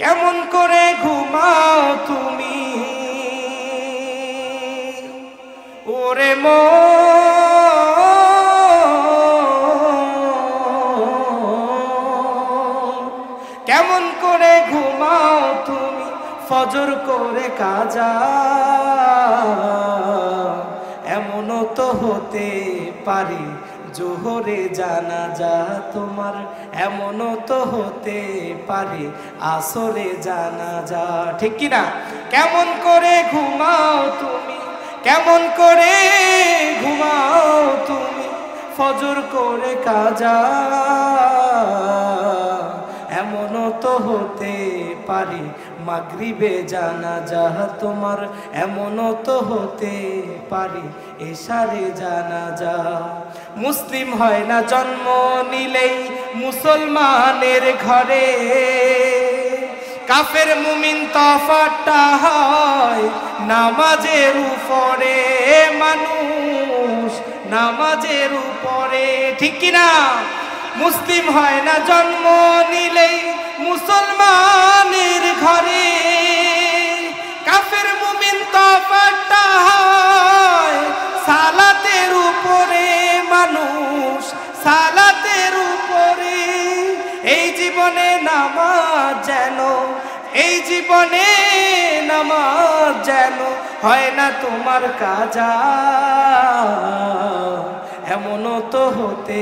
কেমন করে ঘুমাও তুমি ওরে কেমন করে ঘুমাও তুমি ফজর করে কাজা এমনও তো হতে পারে জোহরে জানাজা তোমার এমনও তো হতে পারে আসরে জানাজা ঠিক কি না কেমন করে ঘুমাও তুমি কেমন করে ঘুমাও তুমি ফজর করে কাজা এমনও তো হতে পারে মাগরিবে জানাজা তোমার এমনও তো হতে পারে এশারে জানাজা মুসলিম হয় না জন্ম নিলেই মুসলমানের ঘরে কাফের মুমিন তফাৎটা হয় নামাজের উপরে মানুষ নামাজের উপরে ঠিক কি না মুসলিম হয় না জন্ম নিলেই মুসলমানের ঘরে কাফের মুমিন তফাৎটা হয় সালাতের উপরে মানুষ সালাতের উপরে এই জীবনে নামাজ যেন এই জীবনে নামাজ যেন হয় না তোমার কাজা এমনও তো হতে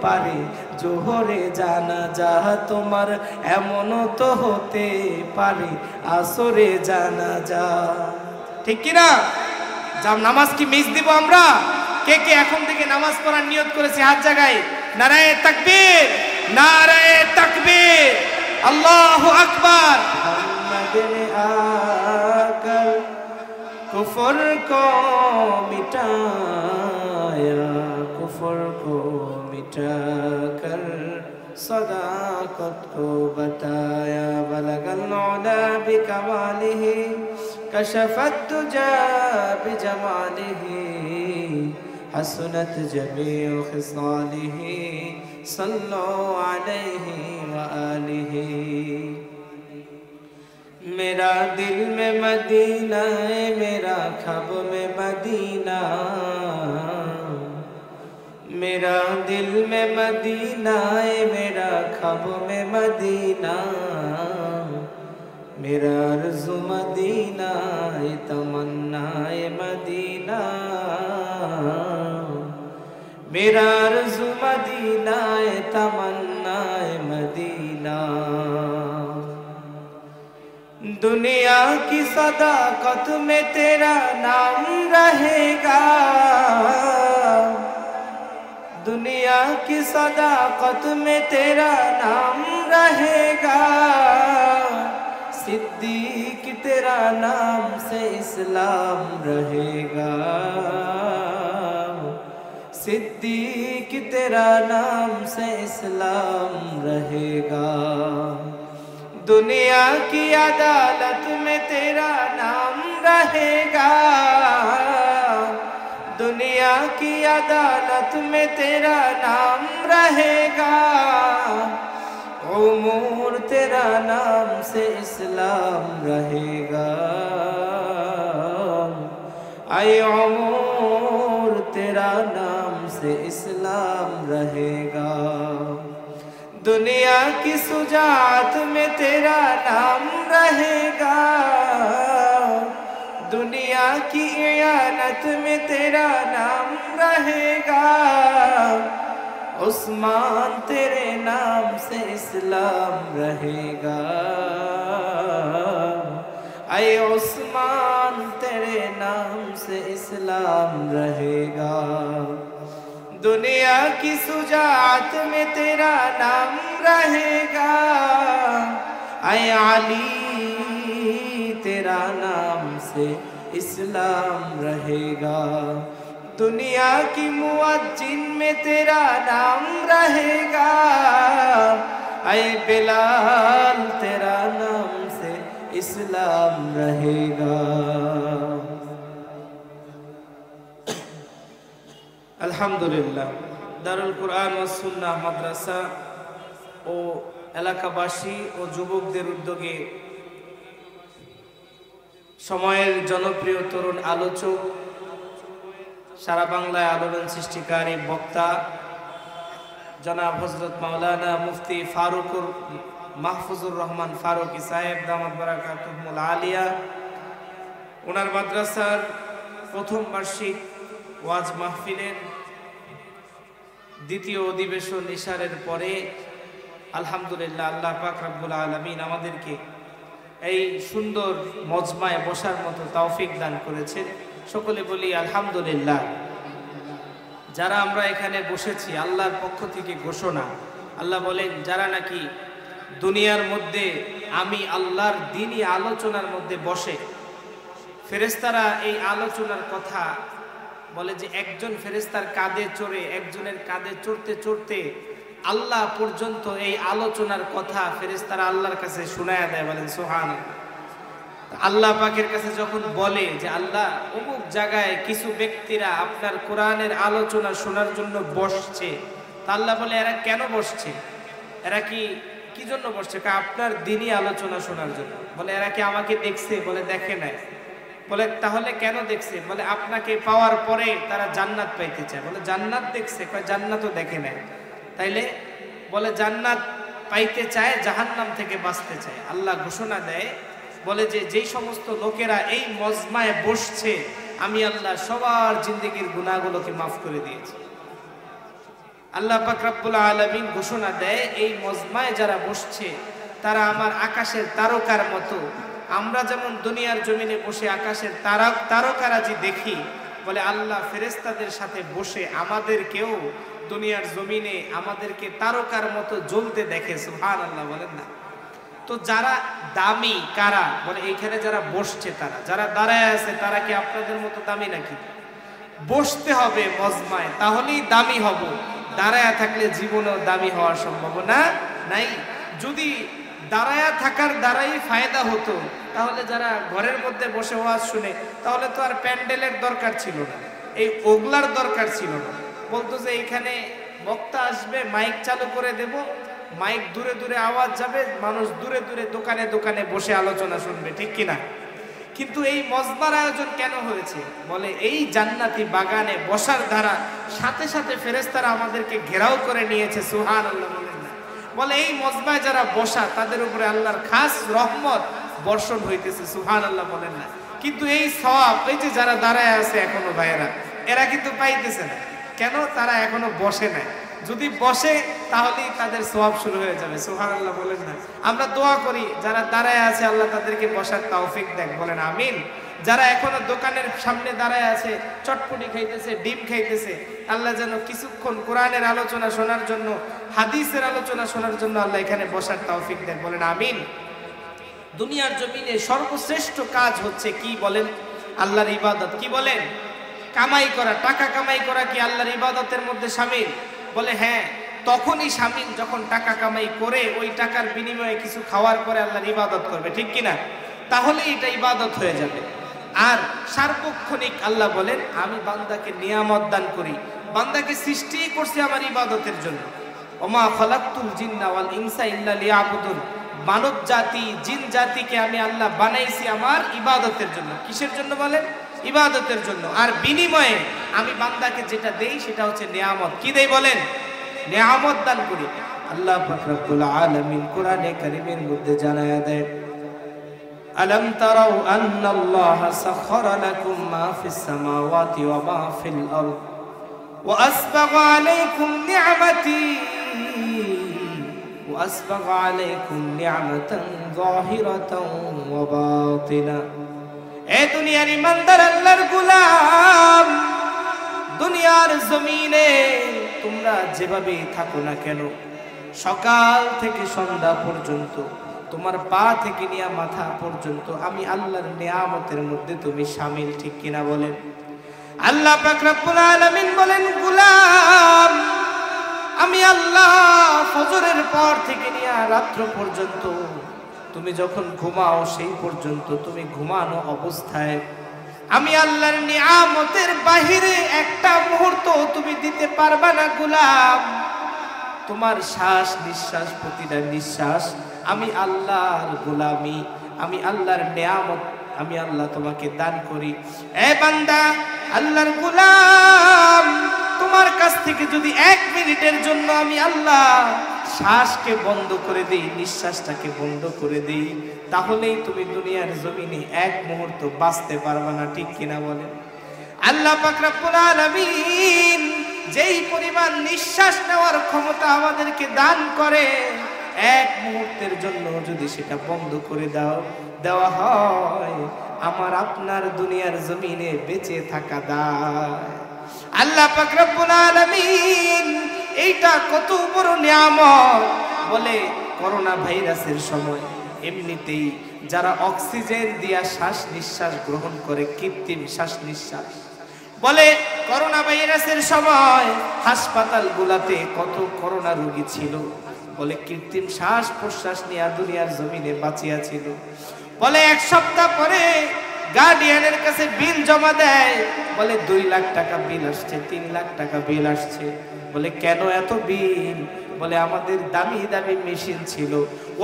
পারে জোহরে জানাজা তোমার এমনও তো হতে পারে আসরে জানাজা ঠিক কি না নামাজ কি মিস দিব আমরা কে কে এখন থেকে নামাজ পড়ার নিয়ত করেছে হাত জায়গায় নারায়ে তাকবীর নারায়ে তাকবীর আল্লাহু আকবার মুহাম্মাদের আকার কুফর কো মিটায়া कुफर को मिटा कर सदाकत को बताया बलगल औला बिकमालिही कशफत तुजा बिजमालिही हसनत जमीउ खिसालिही सल्लो अलैहि व आलिही मेरा दिल में मदीना है मेरा ख्वाब में मदीना मेरा दिल में मदीना है मेरा ख्वाब में मदीना मेरा आरज़ू मदीना है तमन्ना है मदीना मेरा आरज़ू मदीना है तमन्ना है मदीना दुनिया की सदाकत में तेरा नाम रहेगा दुनिया की सदाकत में तेरा नाम रहेगा सिद्दीक तेरा नाम से इस्लाम रहेगा सिद्दीक तेरा नाम से इस्लाम रहेगा दुनिया की अदालत में तेरा नाम रहेगा दुनिया की अदालत में तेरा नाम रहेगा उमूर तेरा नाम से इस्लाम रहेगा आए उमूर तेरा नाम से इस्लाम रहेगा दुनिया की सुजात में तेरा नाम रहेगा दुनिया की इयानत में तेरा नाम रहेगा उस्मान तेरे नाम से इस्लाम रहेगा आए उस्मान तेरे नाम से इस्लाम रहेगा दुनिया की सुजात में तेरा नाम रहेगा आए अली तेरा नाम से इस्लाम रहेगा दुनिया की मुअज्जिन में तेरा नाम रहेगा ऐ बिलाल तेरा नाम से इस्लाम रहेगा अल्हम्दुलिल्लाह दारुल कुरान व सुन्नाह मदरसा ओ এলাকাবাসী ও যুবকদের উদ্যোগে সময়ের জনপ্রিয় তরুণ আলোচক, সারা বাংলায় আলোড়ন সৃষ্টিকারী বক্তা জনাব হযরত মাওলানা মুফতি ফারুকুর মাহফুজুর রহমান ফারুকী সাহেব দামাত বারাকাতুহুল আলিয়া, ওনার মাদ্রাসার প্রথম বার্ষিক ওয়াজ মাহফিলের দ্বিতীয় অধিবেশন ইশারের পরে আলহামদুলিল্লাহ আল্লাহ পাক রব্বুল আলামিন আমাদেরকে এই সুন্দর মজমায় বসার মতো তৌফিক দান করেছেন। সকলে বলি আলহামদুলিল্লাহ। যারা আমরা এখানে বসেছি আল্লাহর পক্ষ থেকে ঘোষণা, আল্লাহ বলেন যারা নাকি দুনিয়ার মধ্যে আমি আল্লাহর দ্বীনি আলোচনার মধ্যে বসে, ফেরেশতারা এই আলোচনার কথা বলে যে একজন ফেরেশতার কাঁধে চড়ে একজনের কাঁধে চড়তে চড়তে আল্লাহ পর্যন্ত এই আলোচনার কথা ফেরেশতারা আল্লাহর কাছে শোনায়া দেয়। বলেন সুবহানাল্লাহ। আল্লাহ পাকের কাছে যখন বলে যে আল্লাহ অমুক জায়গায় কিছু ব্যক্তিরা আপনার কোরআনের আলোচনা শোনার জন্য বসছে, তা আল্লাহ বলে এরা কেন বসছে, এরা কি জন্য বসছে? আপনার দ্বীনি আলোচনা শোনার জন্য। বলে এরা কি আমাকে দেখছে? বলে দেখে নাই। বলে তাহলে কেন দেখছে? বলে আপনাকে পাওয়ার পরে তারা জান্নাত পাইতে চায়। বলে জান্নাত দেখছে? কয় জান্নাতও দেখে নাই। তাইলে বলে জান্নাত পাইতে চায়, জাহান্নাম থেকে বাঁচতে চায়। আল্লাহ ঘোষণা দেয়, বলে যে যেই সমস্ত লোকেরা এই মজমায় বসছে আমি আল্লাহ সবার জিন্দেগির গুনাহগুলোকে মাফ করে দিয়েছি। আল্লাহ পাক রব্বুল আলামিন ঘোষণা দেয় এই মজমায় যারা বসছে তারা আমার আকাশের তারকার মতো। আমরা যেমন দুনিয়ার জমিনে বসে আকাশের তারকারাজি দেখি, বলে আল্লাহ ফেরেশতাদের সাথে বসে আমাদেরকেও দুনিয়ার জমিনে আমাদেরকে তারকার মতো জ্বলতে দেখে। সুবহানাল্লাহ বলেন না? তো যারা দামি কারা? বলে এইখানে যারা বসছে তারা, যারা দাঁড়ায় আছে তারা কি আপনাদের মতো দামি নাকি? বসতে হবে মজমায়, তাহলেই দামি হব। দাঁড়ায়া থাকলে জীবনেও দামি হওয়ার সম্ভাবনা নাই। যদি দাঁড়ায়া থাকার দ্বারাই ফায়দা হতো তাহলে যারা ঘরের মধ্যে বসে ওয়াজ শুনে তাহলে তো আর প্যান্ডেলের দরকার ছিল না, এই ওগলার দরকার ছিল না। বলতো যে এইখানে বক্তা আসবে, মাইক চালু করে দেব, মাইক দূরে দূরে আওয়াজ যাবে, মানুষ দূরে দূরে দোকানে দোকানে বসে আলোচনা শুনবে, ঠিক কিনা? কিন্তু এই মজমার আয়োজন কেন হয়েছে? বলে এই জান্নাতি বাগানে বসার দ্বারা সাথে সাথে ফেরেশতারা আমাদেরকে ঘেরাও করে নিয়েছে। সুবহানাল্লাহ বলেন না? বলে এই মজমায় যারা বসা তাদের উপরে আল্লাহর খাস রহমত বর্ষণ হইতেছে। সুবহানাল্লাহ বলেন না? কিন্তু এই সওয়াব এই যে যারা দাঁড়ায় আছে এখনো ভাইয়েরা, এরা কিন্তু পাইতেছে না। কেন? তারা এখনো বসে নাই। যদি বসে তাহলেই তাদের সওয়াব শুরু হয়ে যাবে। সুবহানাল্লাহ বলেন না? আমরা দোয়া করি যারা দাঁড়ায় আছে আল্লাহ তাদেরকে বসার তৌফিক দেন। বলেন আমিন। যারা এখনো দোকানের সামনে দাঁড়ায় আছে, চটপটি খাইতেছে, ডিম খাইতেছে, আল্লাহ যেন কিছুক্ষণ কোরআনের আলোচনা শোনার জন্য, হাদিসের আলোচনা শোনার জন্য আল্লাহ এখানে বসার তৌফিক দেন। বলেন আমিন। দুনিয়ার জমিনে সর্বশ্রেষ্ঠ কাজ হচ্ছে কি বলেন? আল্লাহর ইবাদত। কি বলেন? কামাই করা, টাকা কামাই করা কি আল্লাহর ইবাদতের মধ্যে শামিল? বলে হ্যাঁ, তখনই শামিল যখন টাকা কামাই করে ওই টাকার বিনিময়ে কিছু খাওয়ার পরে আল্লাহর ইবাদত করবে, ঠিক কিনা? তাহলে এটা ইবাদত হয়ে যাবে। আর সার্বক্ষণিক আল্লাহ বলেন আমি বান্দাকে নিয়ামত দান করি, বান্দাকে সৃষ্টি করছি আমার ইবাদতের জন্য। ওমা খালাকতুল জিন্না ওয়াল ইনসা ইল্লা লিয়াবুদুন। মানব জাতি, জিন জাতিকে আমি আল্লাহ বানাইছি আমার ইবাদতের জন্য। কিসের জন্য বলেন? ইবাদতের জন্য। আর বিনিময়ে আমি বান্দাকে যেটা দেই সেটা হচ্ছে নিয়ামত। কি দেই বলেন? নিয়ামত দান করি। আল্লাহ পাক রব্বুল আলামিন কোরআনে কারীমের মধ্যে জানায়া দেয়, আলাম তারাউ আন্নাল্লাহা সাখারা লাকুম মা ফিস সামাওয়াতি ওয়া মা ফিল আরদ ওয়া আসবাগা আলাইকুম নি'মাতি ওয়া আসবাগা আলাইকুম নি'মাতান যাহিরাতান ওয়া বাতিনা। এ দুনিয়ার ইমানদার আল্লাহর গোলাম, দুনিয়ার জমিনে তোমরা যেভাবে থাকো না কেন, সকাল থেকে সন্ধ্যা পর্যন্ত তোমার পা থেকে নিয়ে মাথা পর্যন্ত আমি আল্লাহর নিয়ামতের মধ্যে তুমি শামিল, ঠিক কিনা বলেন? আল্লাহ পাক রব্বুল আলামিন বলেন গোলাম আমি আল্লাহ ফজরের পর থেকে নিয়ে রাত্র পর্যন্ত তুমি যখন ঘুমাও সেই পর্যন্ত তুমি ঘুমানো অবস্থায় আমি আল্লাহর নিয়ামতের বাহিরে একটা মুহূর্ত তুমি দিতে পারবা না গোলাম। তোমার শ্বাস নিঃশ্বাস, প্রতিটা নিঃশ্বাস আমি আল্লাহর গোলামি, আমি আল্লাহর নেয়ামত, আমি আল্লাহ তোমাকে দান করি। এ বান্দা, আল্লাহর গোলাম, তোমার কাছ থেকে যদি 1 মিনিটের জন্য আমি আল্লাহ শ্বাসকে বন্ধ করে দেই, নিঃশ্বাসটাকে বন্ধ করে দেই, তাহলেই তুমি দুনিয়ার জমিনে 1 মুহূর্ত বাঁচতে পারবে না, ঠিক কিনা বলেন? আল্লাহ পাক রব্বুল আলামিন যেই পরিমাণ নিঃশ্বাস নেওয়ার ক্ষমতা আমাদেরকে দান করে, 1 মুহূর্তের জন্য যদি সেটা বন্ধ করে দেওয়া হয়, আমার আপনার দুনিয়ার জমিনে বেঁচে থাকা দায়। আল্লাহ পাক রব্বুল আলামিন এইটা কত বড় নিয়ামত। বলে করোনা ভাইরাসের সময় এমনিতেই যারা অক্সিজেন দিয়া শ্বাস নিঃশ্বাস গ্রহণ করে, কৃত্রিম শ্বাস নিঃশ্বাস, বলে করোনা ভাইরাসের সময় হাসপাতালগুলোতে কত করোনা রোগী ছিল, বলে কৃত্রিম শ্বাস প্রশ্বাস নিয়ে দুনিয়ার জমিনে বাঁচিয়া ছিল। বলে 1 সপ্তাহ পরে গার্ডিয়ানের কাছে বিল জমা দেয়, বলে 2 লাখ টাকা বিল আসছে, 3 লাখ টাকা বিল আসছে। বলে কেন এত বিল? বলে আমাদের দামি দামি মেশিন ছিল,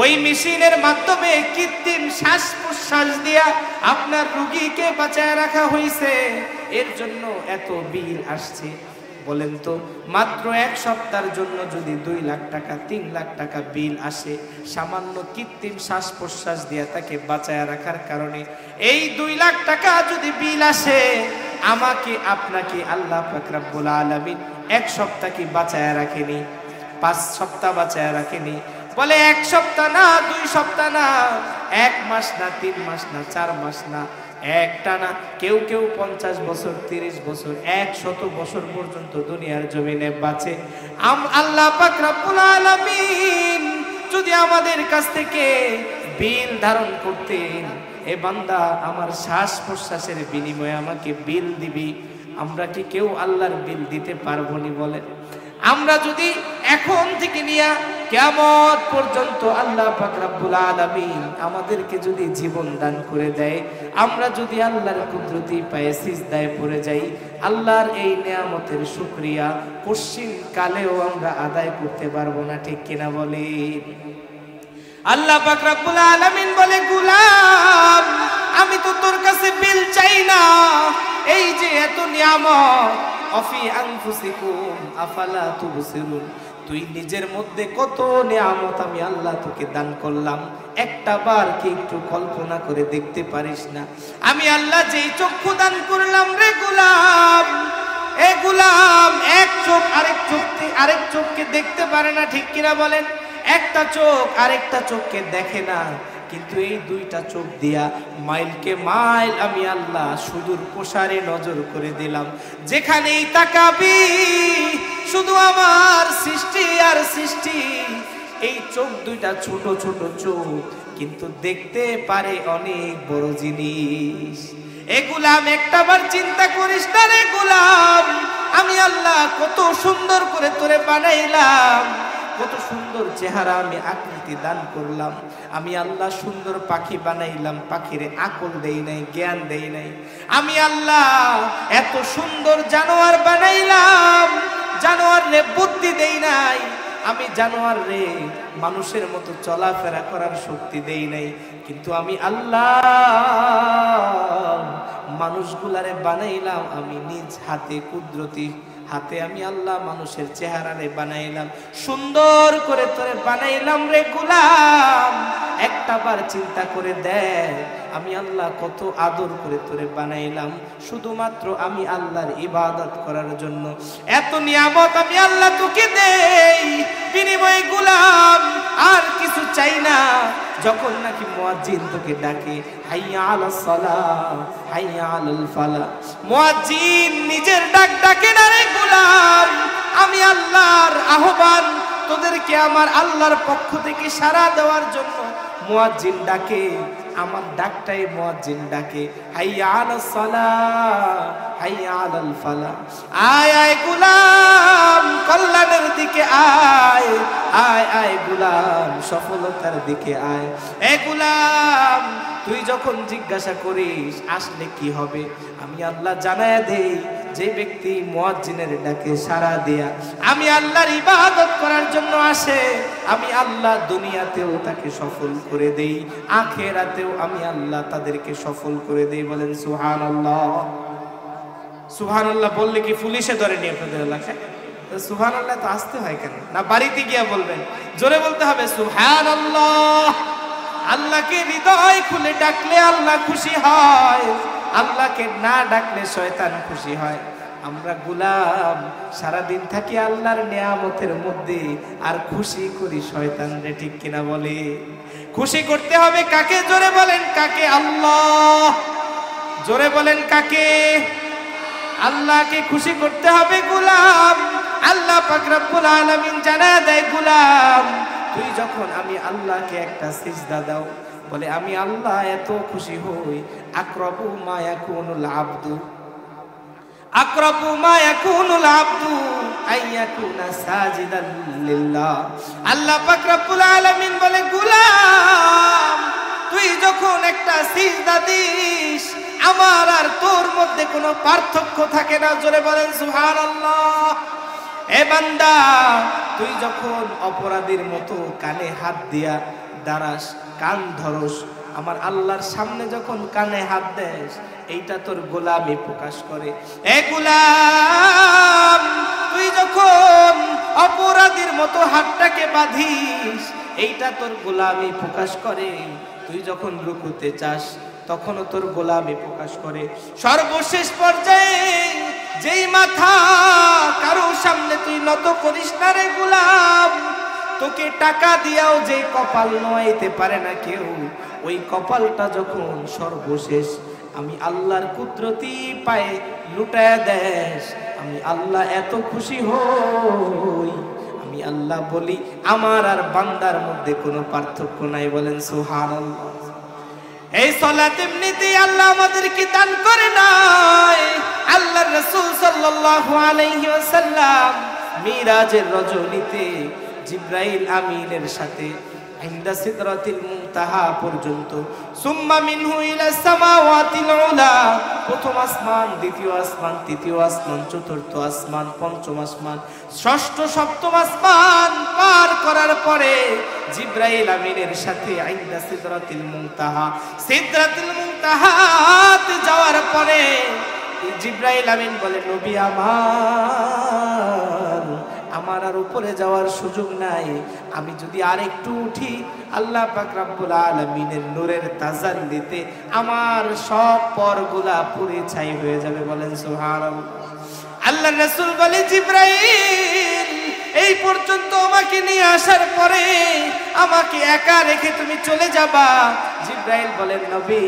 ওই মেশিনের মাধ্যমে কৃত্রিম শ্বাস প্রশ্বাস দিয়া আপনার রোগীকে বাঁচায় রাখা হয়েছে, এর জন্য এত বিল আসছে। বলেন তো, মাত্র 1 সপ্তাহের জন্য যদি 2 লাখ টাকা 3 লাখ টাকা বিল আসে, সামান্য কৃত্রিম শ্বাস প্রশ্বাস দিয়া তাকে বাঁচায় রাখার কারণে, এই 2 লাখ টাকা যদি বিল আসে, আমাকে আপনাকে আল্লাহ পাক রব্বুল আলামিন 1 সপ্তাহ কি বাঁচায় রাখেনি? 5 সপ্তাহ বাঁচায় রাখেনি? বলে 1 সপ্তাহ না, 2 সপ্তাহ না, 1 মাস না, 3 মাস না, 4 মাস না, একটা না, কেউ কেউ 50 বছর, 30 বছর, 100 বছর পর্যন্ত দুনিয়ার জমিনে বাঁচে। আল্লাহ পাক রব্বুল আলামিন যদি আমাদের কাছ থেকে বিল ধারণ করতেন, এ বান্দা আমার শ্বাস প্রশ্বাসের বিনিময়ে আমাকে বিল দিবি, আমরা কি কেউ আল্লাহর বিল দিতে পারবো নি? বলেন, আমরা যদি এখন থেকে নিয়ে কিয়ামত পর্যন্ত আল্লাহ পাক রব্বুল আলামিন আমাদেরকে যদি জীবন দান করে দেয়, আমরা যদি আল্লাহর কুদরতি পায়ে সিজদায় পড়ে যাই, আল্লাহর এই নিয়ামতের শুকরিয়া পশ্চিম কালেও আমরা আদায় করতে পারবো না, ঠিক কিনা বলেন? আল্লাহ পাক রব্বুল আলামিন বলে, গোলাম, আমি তো তোর কাছে বিল চাই না, এই যে এত নিয়ামত, অফি আনফুসিকুম আফালা তুবসিরুন, তুই নিজের মধ্যে কত নিয়ামত আমি আল্লাহ তোকে দান করলাম, একটা বার কি একটু কল্পনা করে দেখতে পারিস না? আমি আল্লাহ যেই চক্ষু দান করলাম রে গোলাম, এ গোলাম, 1 চোখ আরেক চোখকে দেখতে পারে না, ঠিক কিনা বলেন? একটা চোখ আরেকটা চোখকে দেখে না, কিন্তু এই 2টা চোখ দিয়া মাইলকে মাইল আমি আল্লাহ সুদূর প্রসারে নজর করে দিলাম। যেখানেই তাকাবি শুধু আমার সৃষ্টি আর সৃষ্টি। এই চোখ 2টা ছোট ছোট চোখ, কিন্তু দেখতে পারে অনেক বড় জিনিস। এ গোলাম, একটাবার চিন্তা করিস না রে গোলাম, আমি আল্লাহ কত সুন্দর করে তোরে বানাইলাম, কত সুন্দর চেহারা আমি আকৃতি দান করলাম, আমি আল্লাহ সুন্দর পাখি বানাইলাম, পাখিরে আকল দেই নাই, জ্ঞান দেই নাই। আমি আল্লাহ এত সুন্দর জানোয়ার বানাইলাম, জানোয়ার রে বুদ্ধি দেই নাই। আমি জানোয়ার রে মানুষের মতো চলাফেরা করার শক্তি দেই নাই, কিন্তু আমি আল্লাহ মানুষগুলারে বানাইলাম আমি নিজ হাতে, কুদরতি হাতে আমি আল্লাহ মানুষের চেহারারে বানাইলাম, সুন্দর করে তোরে বানাইলাম রে গোলাম। একটাবার চিন্তা করে দেখ, আমি আল্লাহ কত আদর করে তোরে বানাইলাম, শুধুমাত্র আমি আল্লাহর ইবাদত করার জন্য। এত নিয়ামত আমি আল্লাহ তোকে দেই, বিনিময়ে গোলাম আর কিছু চাই না। যখন নাকি মুয়াজ্জিন তোকে ডাকে, হাইয়া আলাস সালাহ, হাইয়া আলাল ফালাহ, মুয়াজ্জিন নিজের ডাক ডাকে না রে গোলাম, আমি আল্লাহর আহ্বান, তোদেরকে আমার আল্লাহর পক্ষ থেকে সাড়া দেওয়ার জন্য মুয়াজ্জিন ডাকে। আমার ডাকটাই মুয়াজ্জিন ডাকে, হাইয়া আলাস সালাহ হাইয়া আলাল ফালাহ। আয় আয় গোলাম কল্যাণের দিকে আয়, আয় আয় গোলাম সফলতার দিকে আয়। এ গোলাম তুই যখন জিজ্ঞাসা করিস আসলে কি হবে, আমি আল্লাহ জানায়া দেই, যে ব্যক্তি মুয়াজ্জিনের ডাকে সাড়া দিয়া আমি আল্লাহর ইবাদত করার জন্য আসে, আমি আল্লাহ দুনিয়াতেও তাকে সফল করে দেই, আখিরাতেও আমি আল্লাহ তাদেরকে সফল করে দেই। বলেন সুবহানাল্লাহ। সুবহানাল্লাহ বললে কি পুলিশে ধরে নিয়ে আপনাদের এলাকায়? সুবহানাল্লাহ তো আসতে হয় কেন? না বাড়িতে গিয়া বলবেন? জোরে বলতে হবে সুবহানাল্লাহ। আল্লাহকে হৃদয় খুলে ডাকলে আল্লাহ খুশি হয়, আল্লাহকে না ডাকলে শয়তান খুশি হয়। আমরা গোলাম সারাদিন থাকি আল্লাহর নিয়ামতের মধ্যে আর খুশি করি শয়তান রে, ঠিক কিনা বলে? খুশি করতে হবে কাকে? জোরে বলেন কাকে? আল্লাহ। জোরে বলেন কাকে? আল্লাহকে খুশি করতে হবে গোলাম। আল্লাহ পাক রব্বুল আলামিন জানা দেয়, গোলাম তুই যখন আমি আল্লাহকে একটা সিজদা দাও, বলে আমি আল্লাহ এত খুশি হই, আকরাবু মা ইয়াকুনুল আবদু, আকরাবু মা ইয়াকুনুল আবদু আইয়াকুনা সাজিদান লিল্লাহ। আল্লাহ পাক রব্বুল আলামিন বলে গোলাম তুই যখন একটা সিজদা দিস আমার আর তোর মধ্যে কোনো পার্থক্য থাকে না। জোরে বলেন সুবহানাল্লাহ। এ বান্দা তুই যখন অপরাধীর মতো কানে হাত দিয়া দাঁড়াস, কান ধরস, আমার আল্লাহর সামনে যখন কানে হাত দেস, এইটা তোর গোলামি প্রকাশ করে। এ গোলাম তুই যখন অপরাধীর মতো হাতটাকে বাঁধিস, এইটা তোর গোলামি প্রকাশ করে। তুই যখন রুকুতে চাস তখনও তোর গোলামি প্রকাশ করে। সর্বশেষ পর্যায়ে যেই মাথা কারো সামনে তুই নত করিস না রে গোলাম, তোকে টাকা দিয়াও যে কপাল নোয়াইতে পারে না কেউ, ওই কপালটা যখন সর্বশেষ আমি আল্লাহর কুদরতি পায়ে লুটায়া দেশ, আমি আল্লাহ এত খুশি হই, আমি আল্লাহ বলি আমার আর বান্দার মধ্যে কোনো পার্থক্য নাই। বলেন সুবহানাল্লাহ। এই সালাত এমনিতেই আল্লাহ আমাদেরকে দান করে নাই। আল্লাহর রাসূল সাল্লাল্লাহু আলাইহি ওয়াসাল্লাম মিরাজের রজনীতে জিবরাইল আমিনের সাথে ইনদা সিদরাতিল মুনতাহা পর্যন্ত, সুম্মা মিনহু ইলা সামাওয়াতিল উলা, প্রথম আসমান, দ্বিতীয় আসমান, তৃতীয় আসমান, চতুর্থ আসমান, পঞ্চম আসমান, ষষ্ঠ সপ্তম আসমান পার করার পরে জিবরাইল আমিনের সাথে ইনদা সিদরাতিল মুনতাহা, সিদরাতুল মুনতাহাতে যাওয়ার পরে জিবরাইল আমিন বলে নবী আমার আর উপরে যাওয়ার সুযোগ নাই, আমি যদি আর একটু উঠি আল্লাহ পাক রব্বুল আলামিনের নূরের তাজাল্লিতে আমার সব পরগুলা পুড়ে ছাই হয়ে যাবে। বলেন সুবহানাল্লাহ। আল্লাহর রাসূল বলে জিবরাইল এই পর্যন্ত আমাকে নিয়ে আসার পরে আমাকে একা রেখে তুমি চলে যাবা। জিবরাইল বলেন নবী,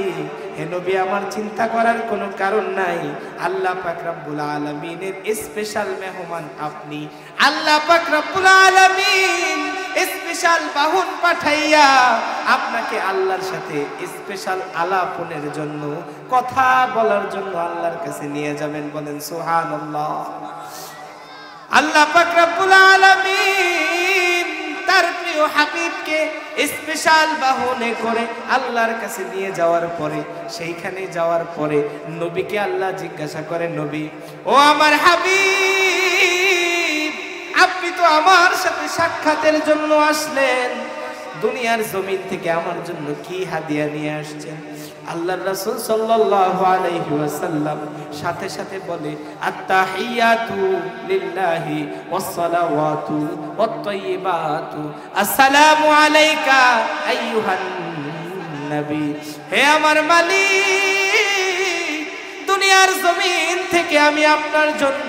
হে নবী আমার চিন্তা করার কোনো কারণ নাই, আল্লাহ পাক রব্বুল আলামিনের স্পেশাল মেহমান আপনি। আল্লাহ পাক রব্বুল আলামিন স্পেশাল বাহন পাঠাইয়া আপনাকে আল্লাহর সাথে স্পেশাল আলাপনের জন্য, কথা বলার জন্য আল্লাহর কাছে নিয়ে যাবেন। বলেন সুবহানাল্লাহ। আল্লাহ পাক রব্বুল আলামিন তার প্রিয় হাবিবকে স্পেশাল বাহনে করে আল্লাহর কাছে নিয়ে যাওয়ার পরে, সেইখানে যাওয়ার পরে নবীকে আল্লাহ জিজ্ঞাসা করে, নবী ও আমার হাবিব, আপনি তো আমার সাথে সাক্ষাতের জন্য আসলেন, দুনিয়ার জমিন থেকে আমার জন্য কি হাদিয়া নিয়ে আসছেন? আল্লাহর রাসূল সাল্লাল্লাহু আলাইহি ওয়াসাল্লাম সাথে সাথে বলে, আত-তাহিয়াতু লিল্লাহি ওয়াস-সালাওয়াতু ওয়াত-তাইয়্যিবাতু আসসালামু আলাইকা আইয়ুহান নবী। হে আমার মালিক, দুনিয়ার জমিন থেকে আমি আপনার জন্য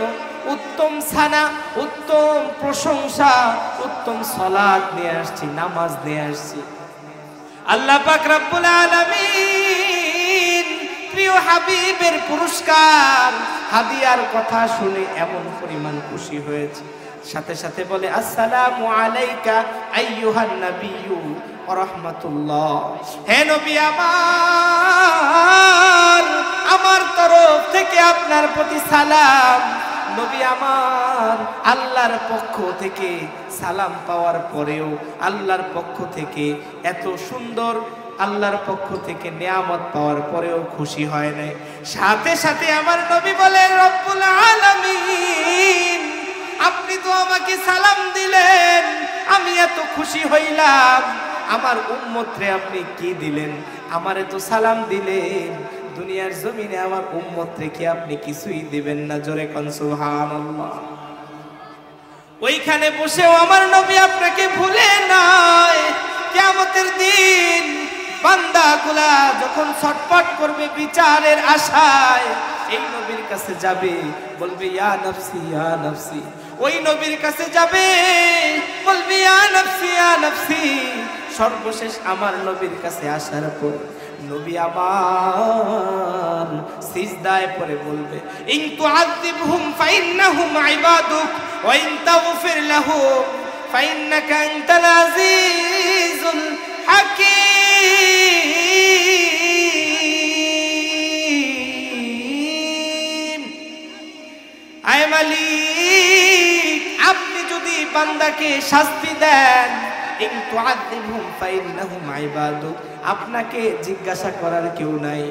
উত্তম সানা, উত্তম প্রশংসা, উত্তম সালাত নিয়ে আসছি, নামাজ নিয়ে আসছি। আল্লাহ পাক রব্বুল আলামিন প্রিয় হাবিবের পুরস্কার হাদিয়ার কথা শুনে এমন পরিমাণ খুশি হয়েছে, সাথে সাথে বলে আসসালামু আলাইকা আইয়ুহান নাবিয়্যু ওয়া রাহমাতুল্লাহ। হে নবী আমার তরফ থেকে আপনার প্রতি সালাম। নবী আমার আল্লাহর পক্ষ থেকে সালাম পাওয়ার পরেও আল্লাহর পক্ষ থেকে এত সুন্দর আল্লাহর পক্ষ থেকে নিয়ামত পাওয়ার পরেও খুশি হয় নাই। সাথে সাথে আমার নবী বলেন, রব্বুল আলামিন আপনি তো আমাকে সালাম দিলেন, আমি এত খুশি হইলাম। আমার উম্মতরে আপনি কি দিলেন? আমারে তো সালাম দিলেন, দুনিয়ার জমিনে আমার উম্মতরে কি আপনি কিছুই দিবেন না? জোরে কোন সুবহানাল্লাহ। ওইখানে বসেও আমার নবী আপনাকে ভুলে নাই। কিয়ামতের দিন বান্দাগুলা যখন ছটফট করবে বিচারের আশায়, এই নবীর কাছে যাবে, বলবে ইয়া নফসি ইয়া নফসি। ওই নবীর কাছে যাবে, বলবে ইয়া নফসি ইয়া নফসি। সর্বশেষ আমার নবীর কাছে আসার পর নবী আমার সিজদায় পড়ে বলবে, ইন তুআযিবহুম ফাইন্নাহুম ইবাদুক ওয়া ইন তাগফির লাহুম ফাইন্নাকা আনতাল আজিজুল হাকীম। আয় মালিক, আপনি যদি বান্দাকে শাস্তি দেন, ইন তুআযিবহুম ফাইন্নাহুম ইবাদুক, আপনাকে জিজ্ঞাসা করার কেউ নাই।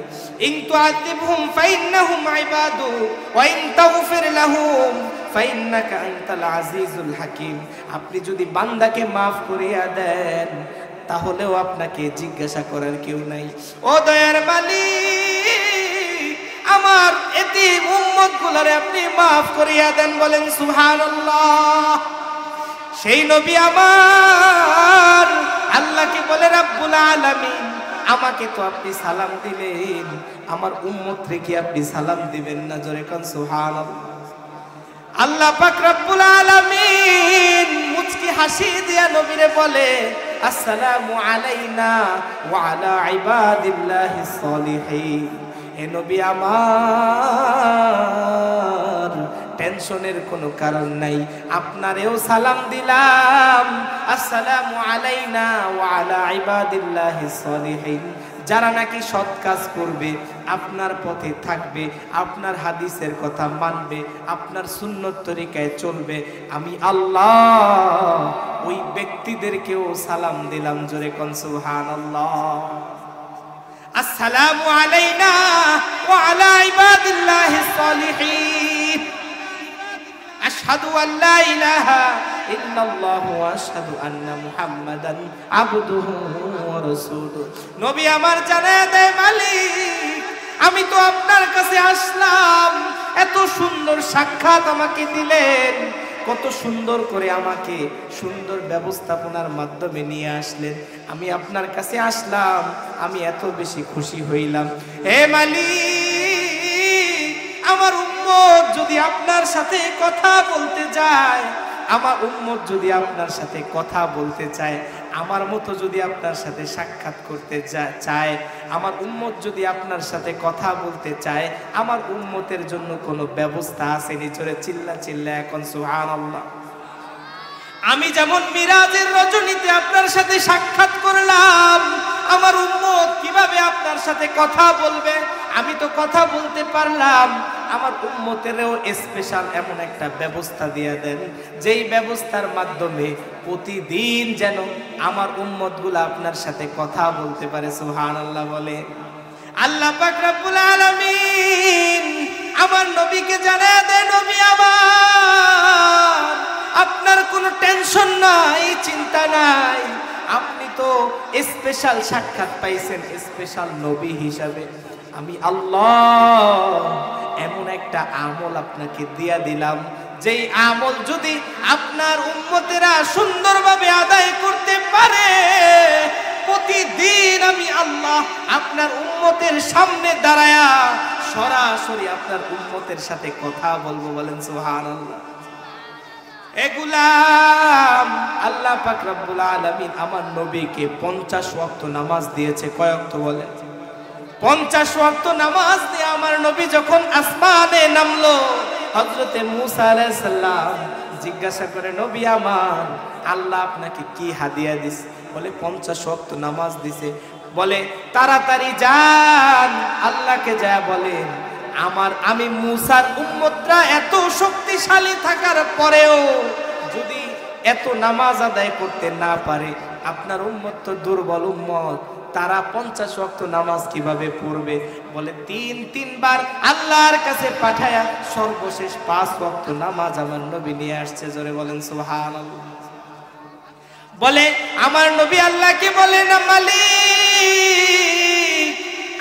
ইন তুআযিবহুম ফাইন্নাহুম ইবাদুক ওয়া ইন তাগফির লাহুম ফাইন্নাকা আনতাল আজিজুল হাকীম। আপনি যদি বান্দাকে maaf করিয়া দেন, তাহলেও আপনাকে জিজ্ঞাসা করার কেউ নাই। ও দয়ার মালিক, আমার এতিম উম্মতগুলোরে আপনি maaf করিয়া দেন। বলেন সুবহানাল্লাহ। সেই নবী আমার আল্লাহকে বলে, রব্বুল আলামিন আমাকে তো আপনি সালাম দিলেন, আমার উম্মতরে কি আপনি সালাম দিবেন না? জোরে কোন সুবহানাল্লাহ। আল্লাহ পাক রব্বুল আলামিন মুচকি হাসি দিয়া নবীরে বলে, আসসালামু আলাইনা ওয়া আলা ইবাদিল্লাহিস সলিহিন। হে নবী আমার টেনশনের কোনো কারণ নাই, আপনারেও সালাম দিলাম, আসসালামু আলাইনা ওয়া আলা ইবাদিল্লাহিস সলিহিন। যারা নাকি সৎ কাজ করবে, আপনার পথে থাকবে, আপনার হাদিসের কথা মানবে, আপনার সুন্নত তরিকায় চলবে, আমি আল্লাহ ওই ব্যক্তিদেরকেও সালাম দিলাম। জোরে কোন সুবহানাল্লাহ। আসসালামু আলাইনা ওয়া আলা ইবাদিল্লাহিস সলিহিন। আশহাদু আল্লা ইলাহা ইল্লাল্লাহু ওয়া আশহাদু আন্না মুহাম্মাদান আবদুহু ওয়া রাসূলুহু। নবী আমার জানায় দেয়, মালিক আমি তো আপনার কাছে আসলাম, এত সুন্দর সাক্ষাৎ আমাকে দিলেন, কত সুন্দর করে আমাকে সুন্দর ব্যবস্থাপনার মাধ্যমে নিয়ে আসলেন, আমি আপনার কাছে আসলাম, আমি এত বেশি খুশি হইলাম। হে মালিক, আমার উম্মত যদি আপনার সাথে কথা বলতে যায়, আমার উম্মত যদি আপনার সাথে কথা বলতে চায়, আমার মতো যদি আপনার সাথে সাক্ষাৎ করতে চায়, আমার উম্মত যদি আপনার সাথে কথা বলতে চায়, আমার উম্মতের জন্য কোনো ব্যবস্থা আছে? নিচরে চিল্লা চিল্লা এখন সুবহানাল্লাহ। আমি যেমন মিরাজের রজনীতে আপনার সাথে সাক্ষাৎ করলাম, আমার উম্মত কিভাবে আপনার সাথে কথা বলবে? আমি তো কথা বলতে পারলাম, আমার উম্মতেরও স্পেশাল এমন একটা ব্যবস্থা দিয়ে দেন, যেই ব্যবস্থার মাধ্যমে প্রতিদিন যেন আমার উম্মতগুলো আপনার সাথে কথা বলতে পারে। সুবহানাল্লাহ বলে। আল্লাহ পাক রব্বুল আলামিন আমার নবীকে জানায় দেন, নবী আমার আপনার কোনো টেনশন নাই, চিন্তা নাই, আপনি তো স্পেশাল সাক্ষাৎ পাইছেন স্পেশাল নবী হিসাবে। আমি আল্লাহ এমন একটা আমল আপনাকে দিয়া দিলাম, যেই আমল যদি আপনার উম্মতেরা সুন্দরভাবে আদায় করতে পারে, প্রতিদিন আমি আল্লাহ আপনার উম্মতের সামনে দাঁড়ায়া সরাসরি আপনার উম্মতের সাথে কথা বলবো। বলেন সুবহানাল্লাহ। এগুলাম আল্লাহ পাক রব্বুল আলামিন আমার নবীকে 50 ওয়াক্ত নামাজ দিয়েছে। কয় ওয়াক্ত বলেন? 50 ওয়াক্ত নামাজ দিয়ে আমার নবী যখন আসমানে নামলো, হযরতে মূসা আলাইহিস সালাম জিজ্ঞাসা করে, নবী আমার আল্লাহ আপনাকে কি হাদিয়া দিস? বলে 50 ওয়াক্ত নামাজ দিছে। বলে তাড়াতাড়ি যান, আল্লাহকে যা বলেন আমি মুসার উম্মতরা এত শক্তিশালী থাকার পরেও যদি এত নামাজ আদায় করতে না পারে, আপনার উম্মত তো দুর্বল উম্মত, তারা 50 ওয়াক্ত নামাজ কিভাবে পড়বে? বলে তিনবার আল্লাহর কাছে পাঠায়া সর্বশেষ 5 ওয়াক্ত নামাজ আমার নবী নিয়ে আসছে। জোরে বলেন সুবহানাল্লাহ। বলে আমার নবী আল্লাহকে বলে না, মালিক,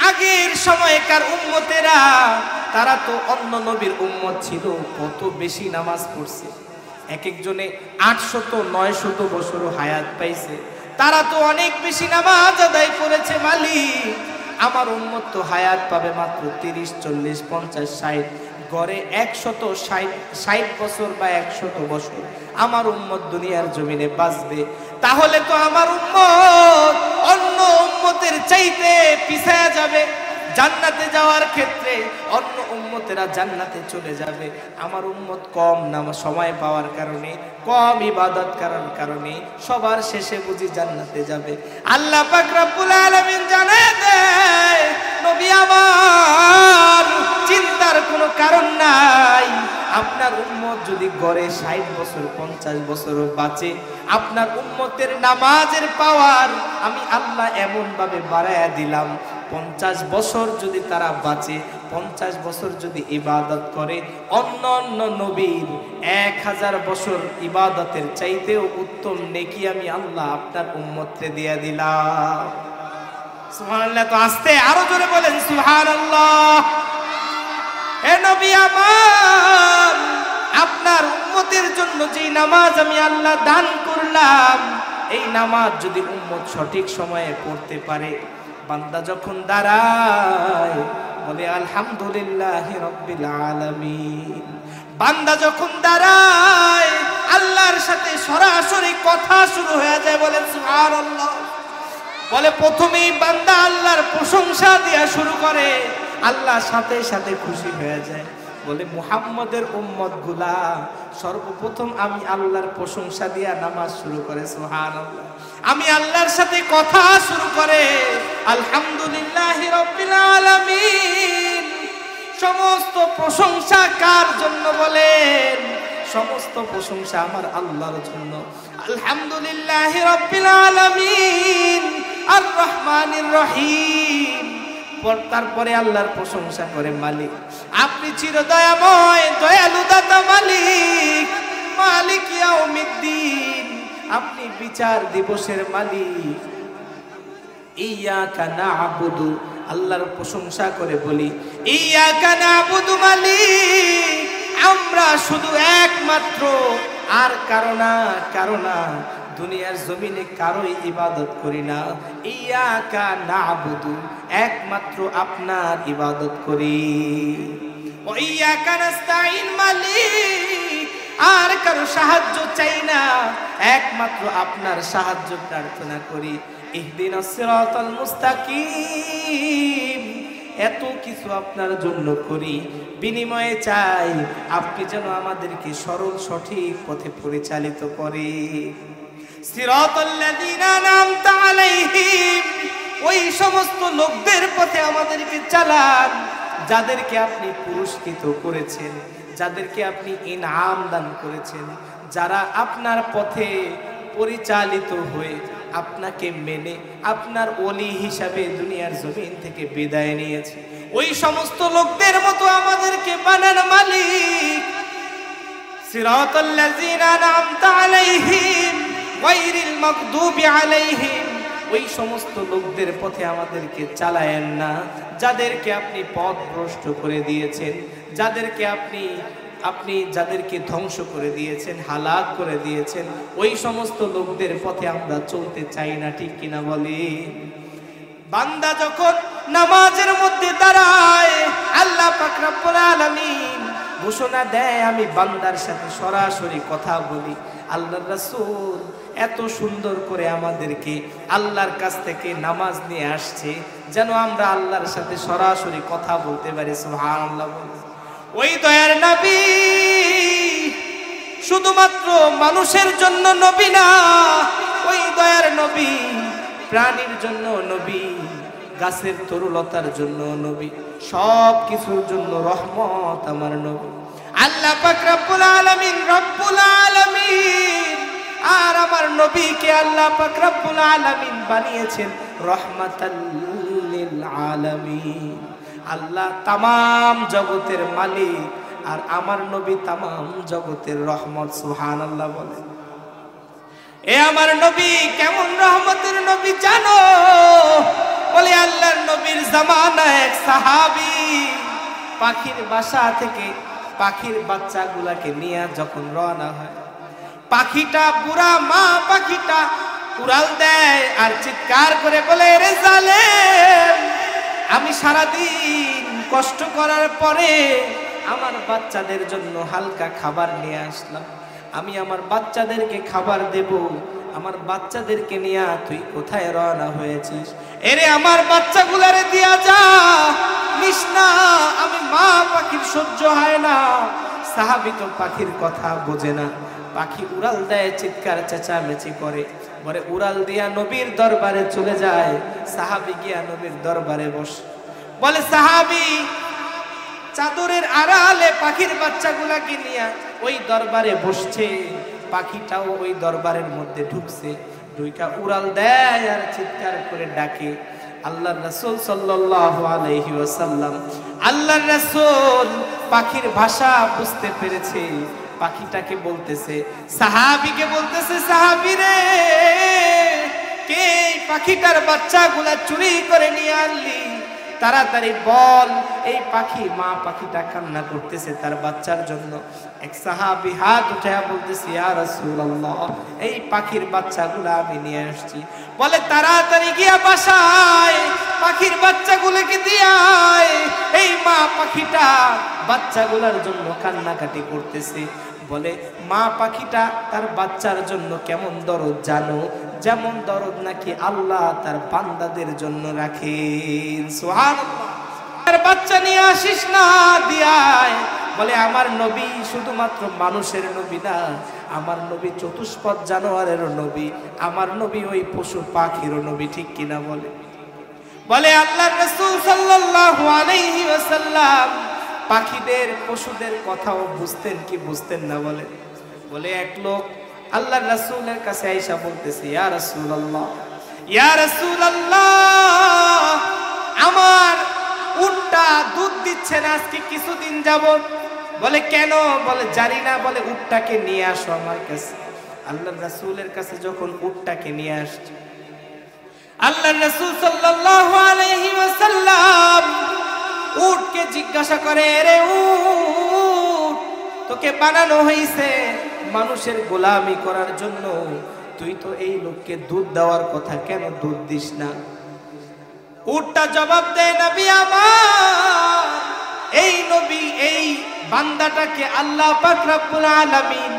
আগের সময়কার উম্মতেরা তারা তো অন্য নবীর উম্মত ছিল, কত বেশি নামাজ পড়ছে, এক একজনে 800 900 বছর হায়াত পাইছে, তারা তো অনেক বেশি নামাজ আদায় করেছে। মালিক, আমার উম্মত তো হায়াত পাবে মাত্র 30 40 50 60, গড়ে 160 বছর বা 100 বছর আমার উম্মত দুনিয়ার জমিনে বাঁচবে। তাহলে তো আমার উম্মত অন্য উম্মতের চাইতে পিছায়া যাবে। জান্নাতে যাওয়ার ক্ষেত্রে অন্য উম্মতেরা জান্নাতে চলে যাবে, আমার উম্মত কম নামাজ সময় পাওয়ার কারণে, কম ইবাদত করার কারণে সবার শেষে বুঝি জান্নাতে যাবে। আল্লাহ পাক রব্বুল আলামিন জানায় দেয়, নবী আমার চিন্তার কোনো কারণ নাই। আপনার উম্মত যদি গড়ে 60 বছর 50 বছরও বাঁচে, আপনার উম্মতের নামাজের পাওয়ার আমি আল্লাহ এমন ভাবে বাড়ায়া দিলাম, 50 বছর যদি তারা বাঁচে, 50 বছর যদি ইবাদত করে, অন্য অন্য নবীর 1000 বছর ইবাদতের চাইতেও উত্তম নেকি আমি আল্লাহ আপনার উম্মতকে দিয়ে দিলাম। সুবহানাল্লাহ। তো আস্তে আরো জোরে বলেন সুবহানাল্লাহ। হে নবী আমার, আপনার উম্মতের জন্য যে নামাজ আমি আল্লাহ দান করলাম, এই নামাজ যদি উম্মত সঠিক সময়ে পড়তে পারে, বান্দা যখন দাঁড়ায় বলে আলহামদুলিল্লাহি রাব্বিল আলামিন, বান্দা যখন দাঁড়ায় আল্লাহর সাথে সরাসরি কথা শুরু হয়ে যায়, বলেন সুবহানাল্লাহ। বলে প্রথমেই বান্দা আল্লাহর প্রশংসা দিয়া শুরু করে, আল্লাহ সাথে সাথে খুশি হয়ে যায়। বলে মুহাম্মদের উম্মত গুলা সর্বপ্রথম আমি আল্লাহর প্রশংসা দিয়া নামাজ শুরু করে, সুবহানাল্লাহ। আমি আল্লাহর সাথে কথা শুরু করে আলহামদুলিল্লাহি রাব্বিল আলামিন। সমস্ত প্রশংসা কার জন্য বলেন? সমস্ত প্রশংসা আমার আল্লাহর জন্য। আলহামদুলিল্লাহি রাব্বিল আলামিন আর রহমানির রহিম। তারপরে আল্লাহর প্রশংসা করে, মালিক আপনি চিরদয়াময়, দয়ালু দাতা মালিক, মালিক ইয়াউমিদ্দিন, আপনি বিচার দিবসের মালিক। ইয়াকা না'বুদু, আল্লাহর প্রশংসা করে বলি ইয়াকা না'বুদু, মালিক আমরা শুধু একমাত্র, আর কারো না দুনিয়ার জমিনে কারোই ইবাদত করি না। ইয়াকা না'বুদু, একমাত্র আপনার ইবাদত করি। ওয়া ইয়াকা নাস্তাইন, মালিক আর কারো সাহায্য চাই না, একমাত্র আপনার সাহায্য প্রার্থনা করি। ইহদিনাস সিরাতাল মুস্তাকিম, এত কিছু আপনার জন্য করি, বিনিময়ে চাই আপনি যেন আমাদেরকে সরল সঠিক পথে পরিচালিত করেন। সিরাতাল্লাযীনা আন'আমতা আলাইহিম, ওই সমস্ত লোকদের পথে আমাদেরকে চালান যাদেরকে আপনি পুরস্কৃত করেছেন, যাদেরকে আপনি ইনাম দান করেছেন, যারা আপনার পথে পরিচালিত হয়ে আপনাকে মেনে আপনার ওলি হিসাবে দুনিয়ার জমিন থেকে বিদায় নিয়েছে, ওই সমস্ত লোকদের মতো আমাদেরকে বানান মালিক। সিরাতাল্লাযীনা আন'আমতা আলাইহিম গায়রিল মাগদুবি আলাইহিম, ওই সমস্ত লোকদের পথে আমাদেরকে চালায়েন না যাদেরকে আপনি পথভ্রষ্ট করে দিয়েছেন, যাদেরকে আপনি যাদেরকে ধ্বংস করে দিয়েছেন, হালাক করে দিয়েছেন, ওই সমস্ত লোকদের পথে আমরা চলতে চাই না, ঠিক কিনা বলি? বান্দা যখন নামাজের মধ্যে দাঁড়ায়, আল্লাহ পাক রব্বুল আলামিন ঘোষণা দেয় আমি বান্দার সাথে সরাসরি কথা বলি। আল্লাহর রাসূল এত সুন্দর করে আমাদেরকে আল্লাহর কাছ থেকে নামাজ নিয়ে আসছে যেন আমরা আল্লাহর সাথে সরাসরি কথা বলতে পারি। সুবহানাল্লাহ। ওই দয়ার নবী শুধুমাত্র মানুষের জন্য নবী না, ওই দয়ার নবী, প্রাণীর জন্য নবী, গাছের তরুলতার জন্য নবী, সব কিছুর জন্য রহমত আমার নবী। আল্লাহ পাক রব্বুল আলামিন, রব্বুল আলামিন, আর আমার নবীকে আল্লাহ পাক রব্বুল আলামিন বানিয়েছেন রহমাতাল লিল আলামিন। আল্লাহ তামাম জগতের মালিক, আর আমার নবী তামাম জগতের রহমত। সুবহানাল্লাহ বলেন। এ আমার নবী কেমন রহমতের নবী জানো? বলে আল্লাহর নবীর জামানায় এক সাহাবী পাখির বাসা থেকে পাখির বাচ্চাগুলাকে নিয়ে যখন রওনা হয়, পাখিটা, বুড়া মা পাখিটা উড়াল দেয় আর চিৎকার করে বলে, রে জালেম, আমি সারাদিন কষ্ট করার পরে আমার বাচ্চাদের জন্য হালকা খাবার নিয়ে আসলাম, আমি আমার বাচ্চাদেরকে খাবার দেব, আমার বাচ্চাদেরকে নিয়ে তুই কোথায় রওনা হয়েছিস? এরে আমার বাচ্চাগুলারে দিয়া যা, নিস না, আমি মা পাখির সহ্য হয় না। সাহাবী তো পাখির কথা বোঝে না, পাখি উড়াল দেয়, চিৎকার চেঁচামেচি করে, বলে উড়াল দিয়া নবীর দরবারে চলে যায়। সাহাবী গিয়া নবীর দরবারে বসে, বলে সাহাবী চাদরের আড়ালে পাখির বাচ্চাগুলাকে নিয়ে ওই দরবারে বসছে, পাখিটাও ওই দরবারের মধ্যে ঢুকছে, ঢুইকা উড়াল দেয় আর চিৎকার করে ডাকে। আল্লাহর রাসূল সাল্লাল্লাহু আলাইহি ওয়াসাল্লাম, আল্লাহর রাসূল পাখির ভাষা বুঝতে পেরেছে, পাখিটাকে বলতেছে, সাহাবীকে বলতেছে, সাহাবী রে, কে পাখিটার বাচ্চাগুলা চুরি করে নিয়ে আনলি? তাড়াতাড়ি বল। এই পাখি, মা পাখিটা কান্না করতেছে তার বাচ্চার জন্য। এক সাহাবী হাত উঠায়া বলতেছে, ইয়া রাসূলুল্লাহ, এই পাখির বাচ্চাগুলা আমি নিয়ে আসছি। বলে তাড়াতাড়ি গিয়া বাসায় পাখির বাচ্চাগুলোকে দিয়ায়। এই মা পাখিটা বাচ্চাগুলার জন্য কান্নাকাটি করতেছে। বলে মা পাখিটা তার বাচ্চার জন্য কেমন দরদ জানো? যেমন দরদ নাকি আল্লাহ তার বান্দাদের জন্য রাখেন। সুবহানাল্লাহ। তার বাচ্চা নিয়ে আসিস না দিয়ায়। বলে আমার নবী শুধুমাত্র মানুষের নবী না, আমার নবী চতুষ্পদ জানোয়ারের নবী, আমার নবী ওই পশু পাখিরও নবী, ঠিক কিনা বলে? বলে আল্লাহর রাসূল সাল্লাল্লাহু আলাইহি ওয়াসাল্লাম পাখিদের, পশুদের কথাও বুঝতেন কি বুঝতেন না? বলে বলে এক লোক আল্লাহর রাসূলের কাছে আয়েশা বলতেছে, ইয়া রাসূলুল্লাহ, ইয়া রাসূলুল্লাহ, আমার উটটা দুধ দিচ্ছে না আজকে কিছুদিন যাবত। বলে কেন? বলে জানি না। বলে উটটাকে নিয়ে আসো আমার কাছে। আল্লাহর রাসূলের কাছে যখন উটটাকে নিয়ে আসছে, আল্লাহর রাসূল সাল্লাল্লাহু আলাইহি ওয়াসাল্লাম উটকে জিজ্ঞাসা করে, রে উট, তোকে বানানো হয়েছে মানুষের গোলামি করার জন্য, তুই তো এই লোককে দুধ দেওয়ার কথা, কেন দুধ দিস না? উটটা জবাব দেয়, নবী আমার, এই নবী, এই বান্দাটাকে আল্লাহ পাক রব্বুল আলামিন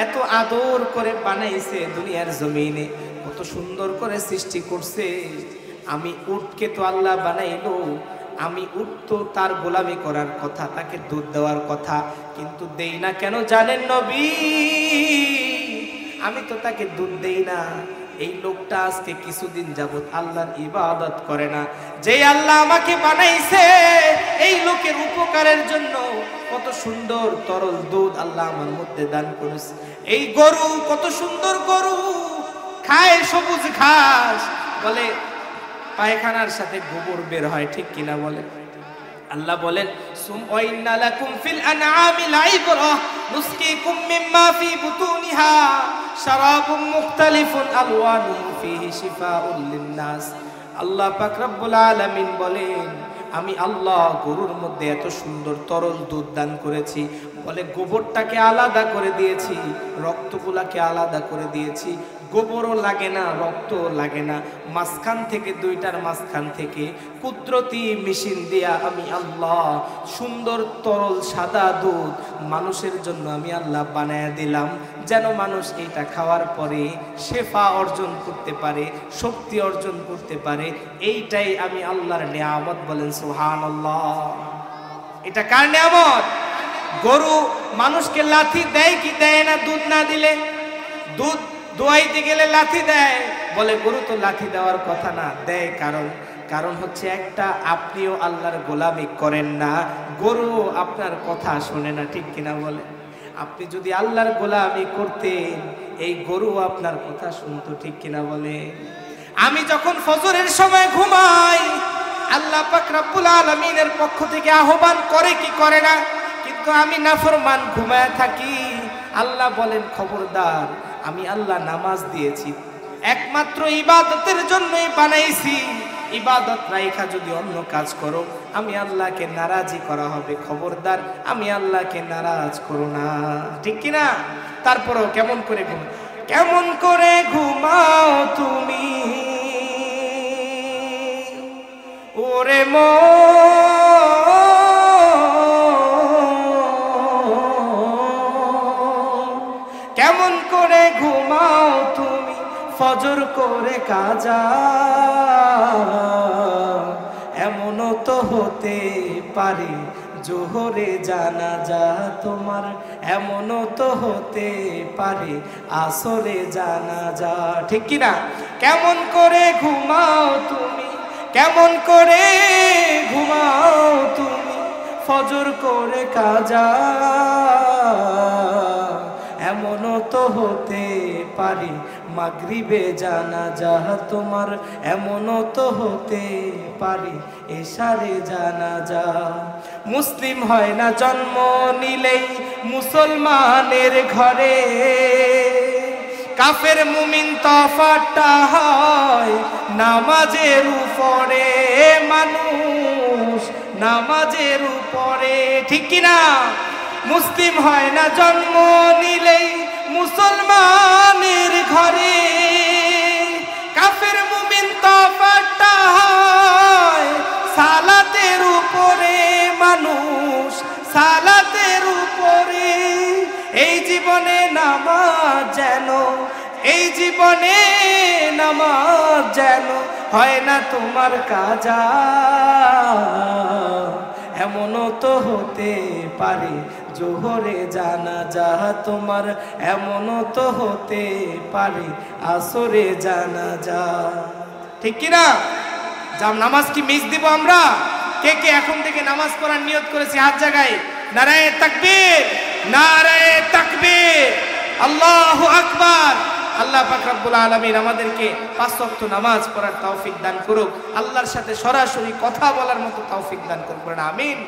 এত আদর করে বানাইছে দুনিয়ার জমিনে, কত সুন্দর করে সৃষ্টি করছে। আমি উটকে তো আল্লাহ বানাইলো, আমি উট তো তার গোলামি করার কথা, তাকে দুধ দেওয়ার কথা, কিন্তু দেই না কেন জানেন নবী? আমি তো তাকে দুধ দেই না। এই লোকটা আজকে কিছুদিন যাবত আল্লাহর ইবাদত করে না। যে আল্লাহ আমাকে বানাইছে এই লোকের উপকারের জন্য, কত সুন্দর তরল দুধ আল্লাহ আমার মধ্যে দান করেছে। এই গরু, কত সুন্দর গরু, খায় সবুজ ঘাস, বলে পায়খানার সাথে গোবর বের হয়, ঠিক কিনা বলে? আল্লাহ বলেন, সুম ওয়াইন্না লাকুম ফিল আনআমি লাইবরা নুসকিকুম মিম্মা ফি বুতুনিহা শারাবুম মুখতালিফুন আলওয়ানুহু ফিহি শিফাউল লিন-নাস। আল্লাহ পাক রব্বুল আলামিন বলেন, আমি আল্লাহ গরুর মধ্যে এত সুন্দর তরল দুধ দান করেছি। বলে গোবরটাকে আলাদা করে দিয়েছি, রক্তগুলাকে আলাদা করে দিয়েছি, গোবরও লাগে না, রক্তও লাগে না, মাঝখান থেকে, দুইটার মাঝখান থেকে কুদরতি মেশিন দিয়া আমি আল্লাহ সুন্দর তরল সাদা দুধ মানুষের জন্য আমি আল্লাহ বানায়া দিলাম, যেন মানুষ এটা খাওয়ার পরে শেফা অর্জন করতে পারে, শক্তি অর্জন করতে পারে। এইটাই আমি আল্লাহর নিয়ামত। বলেন সুবহানাল্লাহ। এটা কার নিয়ামত? গরু মানুষকে লাথি দেয় কি দেয় না দুধ না দিলে? দুধ দোয়াইতে গেলে লাথি দেয়, বলে গরু তো লাথি দেওয়ার কথা না, দেয় কারণ হচ্ছে একটা, আপনিও আল্লাহর গোলামি করেন না, গরু আপনার কথা শোনে না, ঠিক কিনা বলে? আপনি যদি আল্লাহর গোলামি করতেন, এই গরু আপনার কথা শুনতো, ঠিক কিনা বলে? আমি যখন ফজরের সময় ঘুমাই, আল্লাহ পাক রব্বুল আলামিনের পক্ষ থেকে আহ্বান করে কি করে না, কিন্তু আমি নাফরমান ঘুমায় থাকি। আল্লাহ বলেন খবরদার, আমি আল্লাহ নামাজ দিয়েছি একমাত্র ইবাদতের জন্যই বানাইছি, ইবাদত রাইখা যদি অন্য কাজ করো আমি আল্লাহকে নারাজি করা হবে, খবরদার আমি আল্লাহকে নারাজ করো না, ঠিক কিনা? তারপরেও কেমন করে ঘুমাও তুমি ওরে কেমন করে ঘুমাও তুমি ফজর করে কাজা, এমনও তো হতে পারে জোহরে জানাজা তোমার, এমনও তো হতে পারে আসরে জানাজা, ঠিক কিনা? কেমন করে ঘুমাও তুমি, কেমন করে ঘুমাও তুমি ফজর করে কাজা, এমনও তো হতে পারে মাগরিবে জানাজা তোমার, এমনও তো হতে পারে এশারে জানাজা। মুসলিম হয় না জন্ম নিলেই মুসলমানের ঘরে, কাফের মুমিন তফাৎটা হয় নামাজের উপরে, মানুষ নামাজের উপরে, ঠিক কিনা? মুসলিম হয় না জন্ম নিলেই মুসলমানের ঘরে, কাফের মুমিন তফাৎটা হয় সালাতের উপরে, মানুষ সালাতের উপরে। এই জীবনে নামাজ যেন, এই জীবনে নামাজ যেন হয় না তোমার কাজা, এমনও তো হতে পারে জোহরে জানাজা তোমার, এমনও তো হতে পারে আসরে জানাজা, ঠিক কিনা? নামাজ কি মিস দিব আমরা? কে কে এখন থেকে নামাজ পড়ার নিয়ত করেছি হাত জায়গায়? নারায়ে তাকবীর, নারায়ে তাকবীর, আল্লাহু আকবার। আল্লাহ পাক রব্বুল আলামিন আমাদেরকে 5 ওয়াক্ত নামাজ পড়ার তৌফিক দান করুক, আল্লাহর সাথে সরাসরি কথা বলার মতো তৌফিক দান করুন, আমিন।